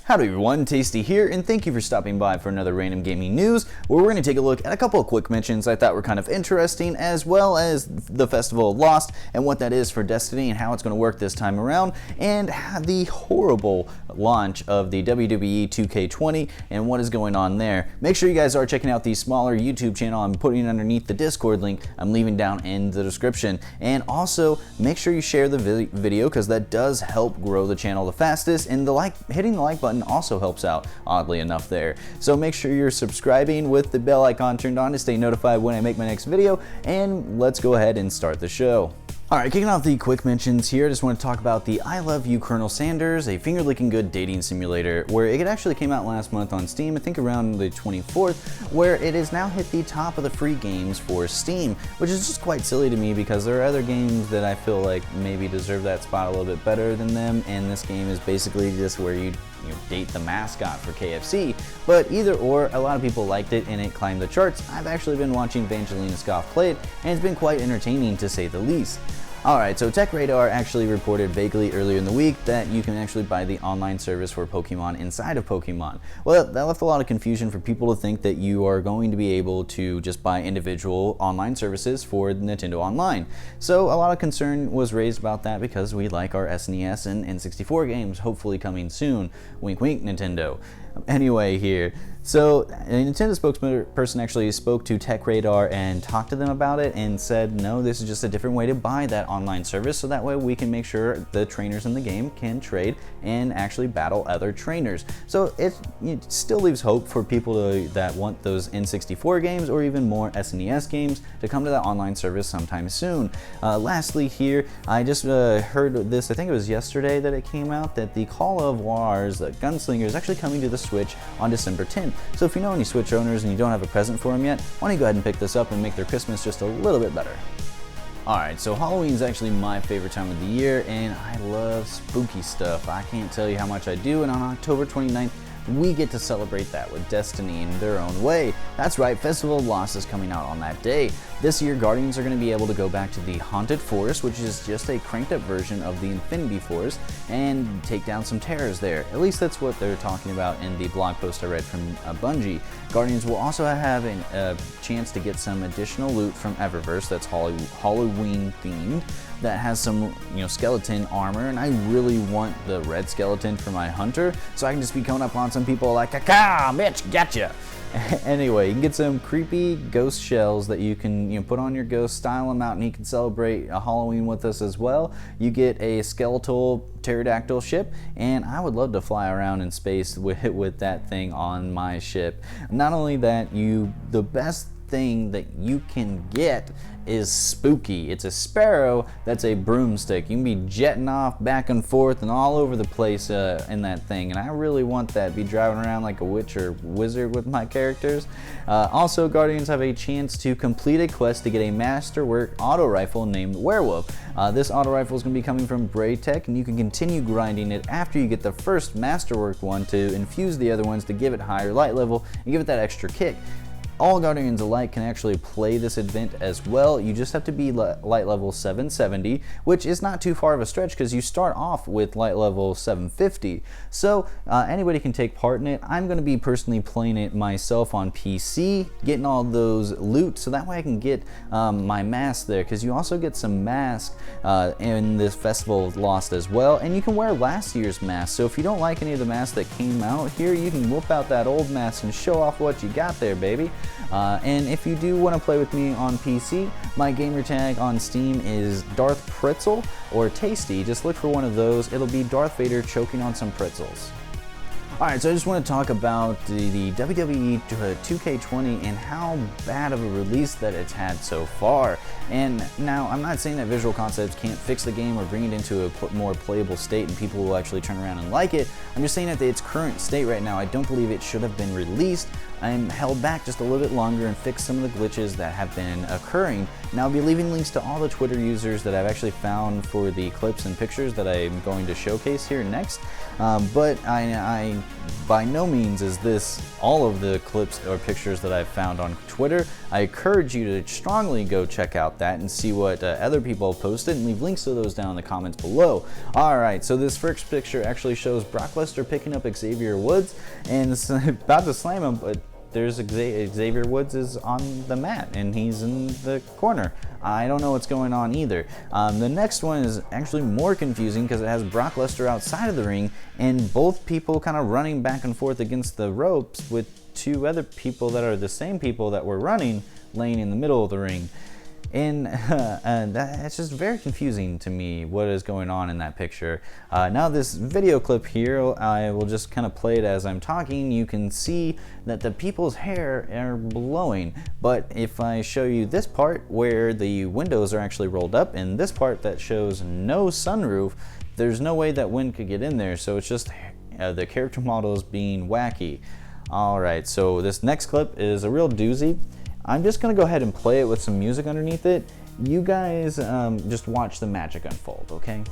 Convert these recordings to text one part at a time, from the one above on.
Howdy everyone, Tasty here, and thank you for stopping by for another Random Gaming News, where we're going to take a look at a couple of quick mentions I thought were kind of interesting, as well as the Festival of Lost, and what that is for Destiny, and how it's going to work this time around, and the horrible launch of the WWE 2K20, and what is going on there. Make sure you guys are checking out the smaller YouTube channel. I'm putting it underneath the Discord link I'm leaving down in the description, and also make sure you share the video, because that does help grow the channel the fastest, and hitting the like button also helps out, oddly enough, there. So make sure you're subscribing with the bell icon turned on to stay notified when I make my next video, and let's go ahead and start the show. Alright, kicking off the quick mentions here, I just want to talk about the I Love You Colonel Sanders, a finger-licking-good dating simulator, where it actually came out last month on Steam, I think around the 24th, where it has now hit the top of the free games for Steam, which is just quite silly to me because there are other games that I feel like maybe deserve that spot a little bit better than them, and this game is basically just where you date the mascot for KFC. But either or, a lot of people liked it and it climbed the charts. I've actually been watching Evangelina Scoff play it, and it's been quite entertaining to say the least. Alright, so TechRadar actually reported vaguely earlier in the week that you can actually buy the online service for Pokemon inside of Pokemon. Well, that left a lot of confusion for people to think that you are going to be able to just buy individual online services for Nintendo Online. So a lot of concern was raised about that because we like our SNES and N64 games hopefully coming soon. Wink wink, Nintendo. Anyway here, so a Nintendo spokesperson actually spoke to TechRadar and talked to them about it and said, no, this is just a different way to buy that online service, so that way we can make sure the trainers in the game can trade and actually battle other trainers. So it still leaves hope for people that want those N64 games or even more SNES games to come to that online service sometime soon. Lastly here, I just heard this, I think it was yesterday that it came out, that the Call of Juarez, the Gunslinger, is actually coming to the Switch on December 10th. So if you know any Switch owners and you don't have a present for them yet, why don't you go ahead and pick this up and make their Christmas just a little bit better. Alright, so Halloween is actually my favorite time of the year, and I love spooky stuff. I can't tell you how much I do, and on October 29th, we get to celebrate that with Destiny in their own way. That's right, Festival of Lost is coming out on that day. This year, Guardians are going to be able to go back to the Haunted Forest, which is just a cranked up version of the Infinity Forest, and take down some terrors there. At least that's what they're talking about in the blog post I read from Bungie. Guardians will also have a chance to get some additional loot from Eververse that's Halloween themed, that has some skeleton armor, and I really want the red skeleton for my hunter, so I can just be coming up on some people like, "Caca, bitch, gotcha!" Anyway, you can get some creepy ghost shells that you can put on your ghost, style them out, and you can celebrate Halloween with us as well. You get a skeletal pterodactyl ship, and I would love to fly around in space with that thing on my ship. Not only that, the best thing that you can get is spooky. It's a sparrow that's a broomstick. You can be jetting off back and forth and all over the place in that thing, and I really want that. Be driving around like a witch or wizard with my characters. Also, Guardians have a chance to complete a quest to get a masterwork auto rifle named Werewolf. This auto rifle is going to be coming from Braytech, and you can continue grinding it after you get the first masterwork one to infuse the other ones to give it higher light level and give it that extra kick. All Guardians alike can actually play this event as well. You just have to be light level 770, which is not too far of a stretch because you start off with light level 750. So anybody can take part in it. I'm going to be personally playing it myself on PC, getting all those loot, so that way I can get my mask there, because you also get some masks in this Festival of Lost as well, and you can wear last year's mask. So if you don't like any of the masks that came out here, you can whip out that old mask and show off what you got there, baby. And if you do want to play with me on PC, my gamer tag on Steam is Darth Pretzel or Tasty. Just look for one of those. It'll be Darth Vader choking on some pretzels. Alright, so I just want to talk about the WWE 2K20 and how bad of a release that it's had so far. And now, I'm not saying that Visual Concepts can't fix the game or bring it into a more playable state and people will actually turn around and like it. I'm just saying that its current state right now, I don't believe it should have been released. I'm held back just a little bit longer and fix some of the glitches that have been occurring. Now, I'll be leaving links to all the Twitter users that I've actually found for the clips and pictures that I'm going to showcase here next. But I by no means is this all of the clips or pictures that I've found on Twitter. I encourage you to strongly go check out that and see what other people have posted, and leave links to those down in the comments below. Alright, so this first picture actually shows Brock Lesnar picking up Xavier Woods and it's about to slam him, but there's Xavier Woods is on the mat and he's in the corner. I don't know what's going on either. The next one is actually more confusing because it has Brock Lesnar outside of the ring and both people kind of running back and forth against the ropes with two other people that are the same people that were running laying in the middle of the ring. And that's just very confusing to me what is going on in that picture. Now this video clip here, I will just kind of play it as I'm talking. You can see that the people's hair are blowing, but if I show you this part where the windows are actually rolled up and this part that shows no sunroof, there's no way that wind could get in there, so it's just the character models being wacky. Alright, so this next clip is a real doozy. I'm just going to go ahead and play it with some music underneath it. You guys just watch the magic unfold, okay?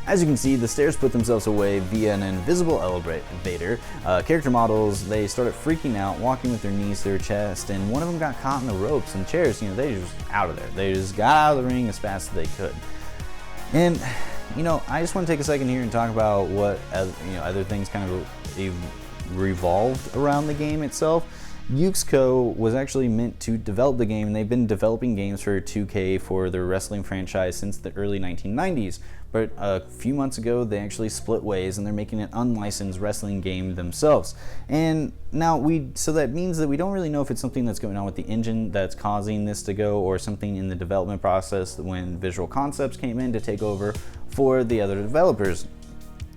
As you can see, the stairs put themselves away via an invisible elevator. Character models, they started freaking out, walking with their knees to their chest, and one of them got caught in the ropes and chairs. You know, they just out of there. They just got out of the ring as fast as they could. And, you know, I just want to take a second here and talk about what, other things kind of revolved around the game itself. Yuxco was actually meant to develop the game, and they've been developing games for 2K for their wrestling franchise since the early 1990s. But a few months ago, they actually split ways, and they're making an unlicensed wrestling game themselves. And now so that means that we don't really know if it's something that's going on with the engine that's causing this to go, or something in the development process when Visual Concepts came in to take over for the other developers.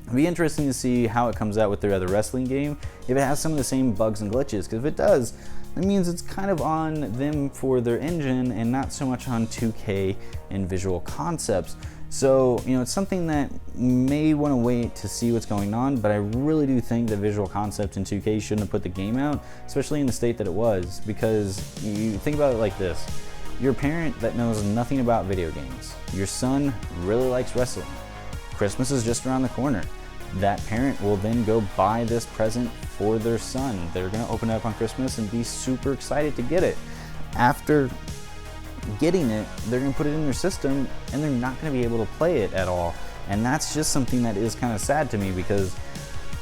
It'll be interesting to see how it comes out with their other wrestling game, if it has some of the same bugs and glitches, because if it does, that means it's kind of on them for their engine and not so much on 2K and Visual Concepts. So, you know, it's something that you may want to wait to see what's going on, but I really do think that Visual Concepts and 2K shouldn't have put the game out, especially in the state that it was, because you think about it like this. You're a parent that knows nothing about video games. Your son really likes wrestling. Christmas is just around the corner. That parent will then go buy this present for their son. They're going to open it up on Christmas and be super excited to get it. After getting it, they're going to put it in their system and they're not going to be able to play it at all. And that's just something that is kind of sad to me, because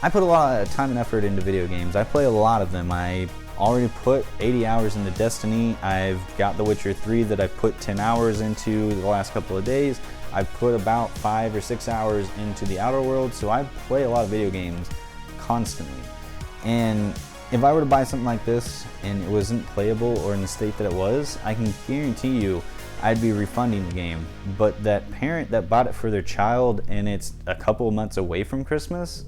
I put a lot of time and effort into video games. I play a lot of them. I already put 80 hours into Destiny. I've got The Witcher 3 that I put 10 hours into the last couple of days. I've put about 5 or 6 hours into the Outer Worlds, so I play a lot of video games constantly. And if I were to buy something like this and it wasn't playable or in the state that it was, I can guarantee you I'd be refunding the game. But that parent that bought it for their child and it's a couple of months away from Christmas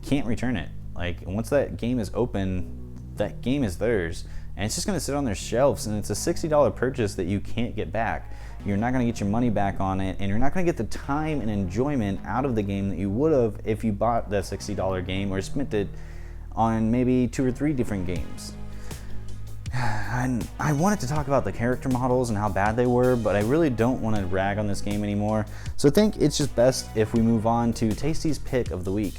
can't return it. Like, once that game is open, that game is theirs, and it's just going to sit on their shelves, and it's a $60 purchase that you can't get back. You're not going to get your money back on it, and you're not going to get the time and enjoyment out of the game that you would have if you bought that $60 game or spent it on maybe 2 or 3 different games. And I wanted to talk about the character models and how bad they were, but I really don't want to rag on this game anymore. So I think it's just best if we move on to Tasty's Pick of the Week.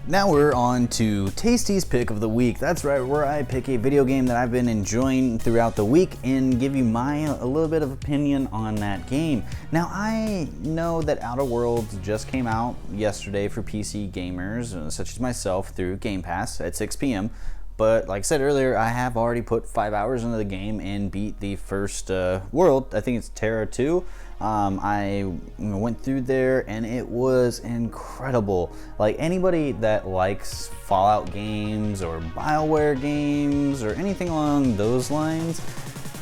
Now we're on to Tasty's Pick of the Week. That's right, where I pick a video game that I've been enjoying throughout the week and give you a little bit of opinion on that game. Now, I know that Outer Worlds just came out yesterday for PC gamers, such as myself, through Game Pass at 6 p.m. But like I said earlier, I have already put 5 hours into the game and beat the first world. I think it's Terra 2. I went through there and it was incredible. Like, anybody that likes Fallout games or BioWare games or anything along those lines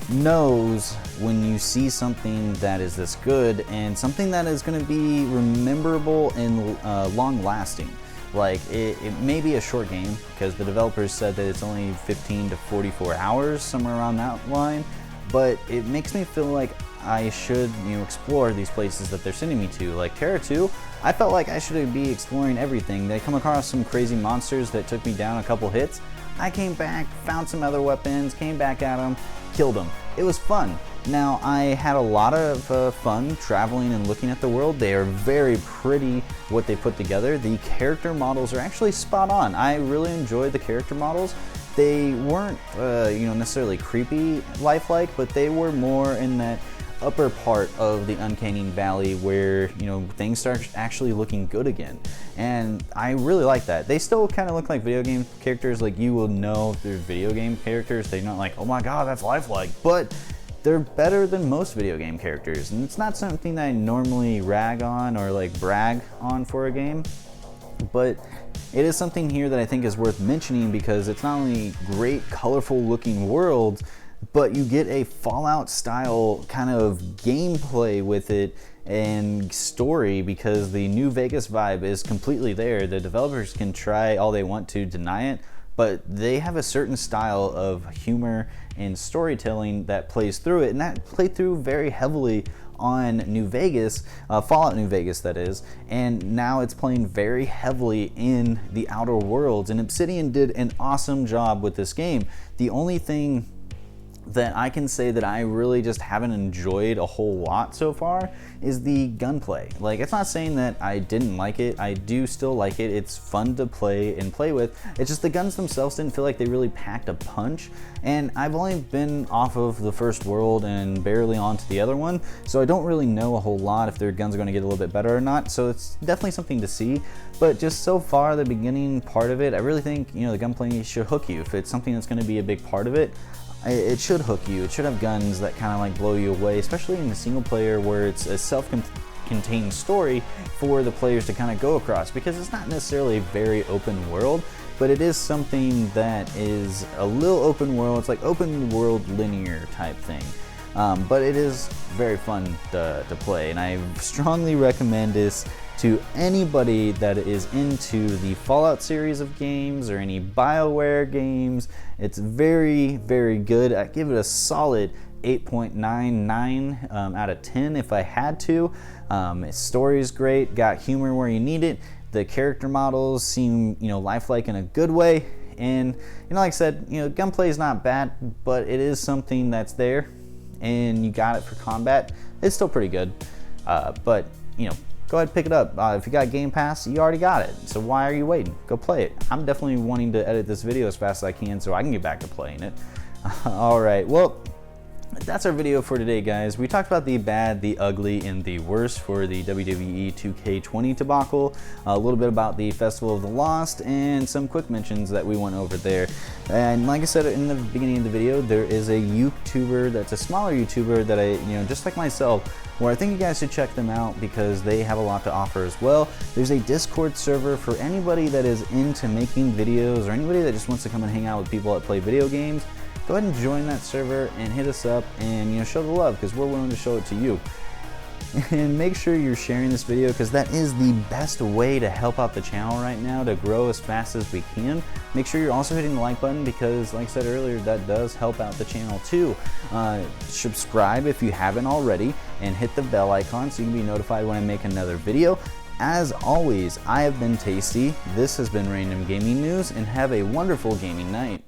knows when you see something that is this good and something that is going to be memorable and long lasting. Like, it may be a short game because the developers said that it's only 15 to 44 hours, somewhere around that line. but it makes me feel like I should, explore these places that they're sending me to. Like Terra 2, I felt like I should be exploring everything. They come across some crazy monsters that took me down a couple hits. I came back, found some other weapons, came back at them, killed them. It was fun. Now, I had a lot of fun traveling and looking at the world. They are very pretty, what they put together. The character models are actually spot on. I really enjoyed the character models. They weren't, necessarily creepy, lifelike, but they were more in that upper part of the Uncanny Valley where, things start actually looking good again. And I really like that. They still kind of look like video game characters. Like, you will know if they're video game characters. They're not like, oh my god, that's lifelike. But they're better than most video game characters. And it's not something that I normally rag on or like brag on for a game. But it is something here that I think is worth mentioning because it's not only great, colorful looking worlds, but you get a Fallout style kind of gameplay with it and story because the New Vegas vibe is completely there. The developers can try all they want to deny it, but they have a certain style of humor and storytelling that plays through it, and that played through very heavily on New Vegas, Fallout New Vegas that is, and now it's playing very heavily in the Outer Worlds, and Obsidian did an awesome job with this game. The only thing that I can say that I really just haven't enjoyed a whole lot so far is the gunplay. Like, it's not saying that I didn't like it. I do still like it. It's fun to play and play with. It's just the guns themselves didn't feel like they really packed a punch. And I've only been off of the first world and barely onto the other one, so I don't really know a whole lot if their guns are going to get a little bit better or not. So it's definitely something to see. But just so far, the beginning part of it, I really think, the gunplay should hook you. If it's something that's going to be a big part of it, it should hook you. It should have guns that kind of like blow you away, especially in the single player where it's a self-contained story for the players to kind of go across, because it's not necessarily a very open world, but it is something that is a little open world. It's like open world linear type thing. But it is very fun to play, and I strongly recommend this to anybody that is into the Fallout series of games or any BioWare games. It's very, very good. I give it a solid 8.99 out of 10 if I had to. Its story is great, got humor where you need it. The character models seem, lifelike in a good way. And, like I said, gunplay is not bad, but it is something that's there, and you got it for combat. It's still pretty good, but go ahead and pick it up. If you got Game Pass, you already got it, so why are you waiting? Go play it. I'm definitely wanting to edit this video as fast as I can so I can get back to playing it. Alright, well, that's our video for today, guys. We talked about the bad, the ugly, and the worst for the WWE 2K20 debacle, a little bit about the Festival of the Lost, and some quick mentions that we went over there. And like I said in the beginning of the video, there is a YouTuber that's a smaller YouTuber that I, just like myself, where I think you guys should check them out because they have a lot to offer as well. There's a Discord server for anybody that is into making videos or anybody that just wants to come and hang out with people that play video games. Go ahead and join that server and hit us up and show the love, because we're willing to show it to you. And make sure you're sharing this video, because that is the best way to help out the channel right now to grow as fast as we can. Make sure you're also hitting the like button, because like I said earlier, that does help out the channel too. Subscribe if you haven't already, and hit the bell icon so you can be notified when I make another video. As always, I have been Tasty, this has been Random Gaming News, and have a wonderful gaming night.